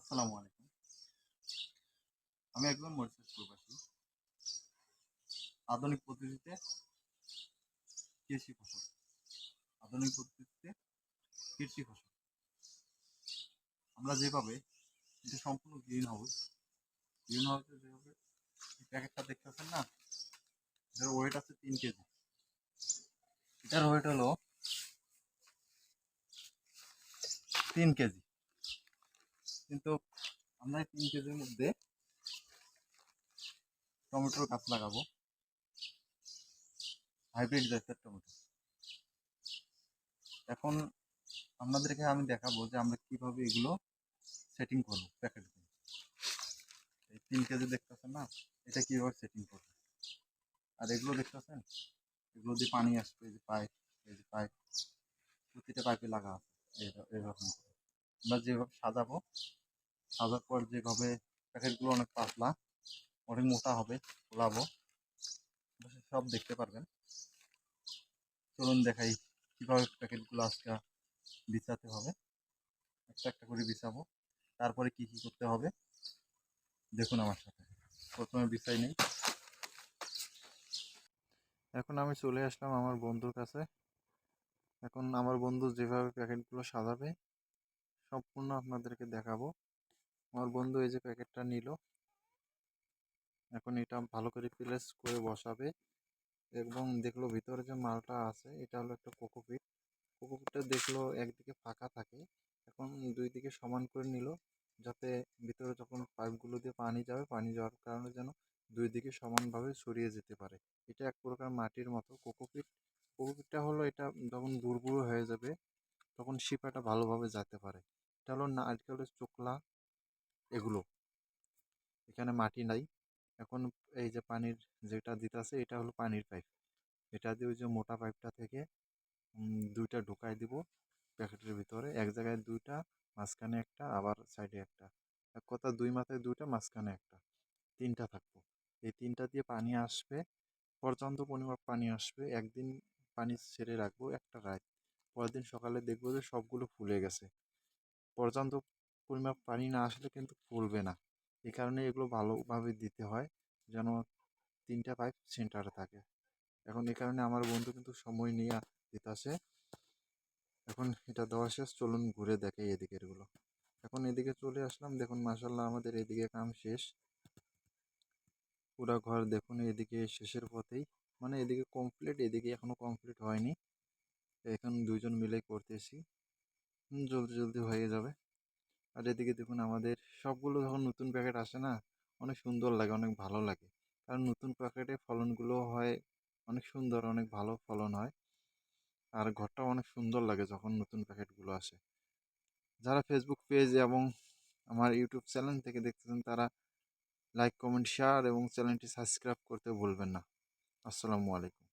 আসসালামু আলাইকুম। আমি একজন মরিশাস প্রবাসী। আধুনিক পদ্ধতিতে কৃষি ফসল আধুনিক পদ্ধতিতে কৃষি ফসল আমরা যেভাবে এটা সম্পূর্ণ গ্রিন হাউসে যেভাবে প্যাকেটটা দেখতেছেন না, এটার ওয়েট আছে 3 কেজি। এটার ওয়েট হলো 3 কেজি। কিন্তু আমরা এই 3 কেজির মধ্যে টমেটোর গাছ লাগাবো, হাইব্রিড জাতের টমেটো। এখন আপনাদেরকে আমি দেখাবো যে আমরা কিভাবে এগুলো সেটিং করবো প্যাকেটগুলো। এই 3 কেজি দেখতেছেন না, এটা কিভাবে সেটিং করবো। আর এগুলো দেখতেছেন, এগুলো দিয়ে পানি আসবে, এই যে পাইপ, এই যে পাইপ, প্রতিটা পাইপে লাগা আছে এরকম করে। আমরা যেভাবে সাজার পর যেভাবে প্যাকেটগুলো অনেক পাতলা, অনেক মোটা হবে, খোলাবো, সব দেখতে পারবেন। চলুন দেখাই কিভাবে প্যাকেটগুলো আজকে বিছাতে হবে। একটা একটা করে বিছাবো, তারপরে কি কি করতে হবে দেখুন আমার সাথে। প্রথমে বিছাই নেই। এখন আমি চলে আসলাম আমার বন্ধুর কাছে। এখন আমার বন্ধু যেভাবে প্যাকেটগুলো সাজাবে সম্পূর্ণ আপনাদেরকে দেখাবো। আমার বন্ধু এই যে প্যাকেটটা নিল, এখন এটা ভালো করে প্লেস করে বসাবে এবং দেখলো ভিতরে যে মালটা আছে এটা হলো একটা কোকোপিট। কোকোপিটটা দেখলো একদিকে ফাঁকা থাকে, এখন দুই দিকে সমান করে নিল, যাতে ভিতরে যখন পাইপগুলো দিয়ে পানি যাবে, পানি যাওয়ার কারণে যেন দুই দিকে সমানভাবে ছড়িয়ে যেতে পারে। এটা এক প্রকার মাটির মতো কোকোপিট। কোকোপিটটা হলো এটা যখন গুঁড়ো হয়ে যাবে তখন শিপাটা ভালোভাবে যেতে পারে। এটা হলো নারকেলের চোকলা, এগুলো এখানে মাটি নাই। এখন এই যে পানির যেটা দিতেছে এটা হলো পানির পাইপ। এটা দিয়ে ওই যে মোটা পাইপটা থেকে দুইটা ঢুকাই দিব প্যাকেটের ভিতরে। এক জায়গায় দুইটা, মাঝখানে একটা, আবার সাইডে একটা। এক কথা দুই মাথায় দুইটা, মাঝখানে একটা, তিনটা থাকবো। এই তিনটা দিয়ে পানি আসবে, পর্যাপ্ত পরিমাণ পানি আসবে। একদিন পানি ছেড়ে রাখবো একটা রাত, পরের দিন সকালে দেখবো যে সবগুলো ফুলে গেছে। পর্যাপ্ত পরিমাণ পানি না আসলে কিন্তু ফুলবে না। এই কারণে এগুলো ভালোভাবে দিতে হয় যেন তিনটা পাইপ সেন্টারে থাকে। এখন এই কারণে আমার বন্ধু কিন্তু সময় নিয়ে দিতেছে। এখন এটা দেওয়া শেষ, চলুন ঘুরে দেখাই এদিকের গুলো। এখন এদিকে চলে আসলাম, দেখুন মাশাল্লাহ আমাদের এদিকে কাম শেষ। পুরা ঘর দেখুন এদিকে শেষের পথেই, মানে এদিকে কমপ্লিট, এদিকে এখনো কমপ্লিট হয়নি। এখন দুইজন মিলে করতেছি, জলদি জলদি হয়ে যাবে। আর এদিকে দেখুন আমাদের সবগুলো যখন নতুন প্যাকেট আসে না, অনেক সুন্দর লাগে, অনেক ভালো লাগে। কারণ নতুন প্যাকেটে ফলনগুলো হয় অনেক সুন্দর, অনেক ভালো ফলন হয়। আর ঘরটাও অনেক সুন্দর লাগে যখন নতুন প্যাকেটগুলো আসে। যারা ফেসবুক পেজ এবং আমার ইউটিউব চ্যানেল থেকে দেখতেছেন তারা লাইক, কমেন্ট, শেয়ার এবং চ্যানেলটি সাবস্ক্রাইব করতে ভুলবেন না। আসসালামু আলাইকুম।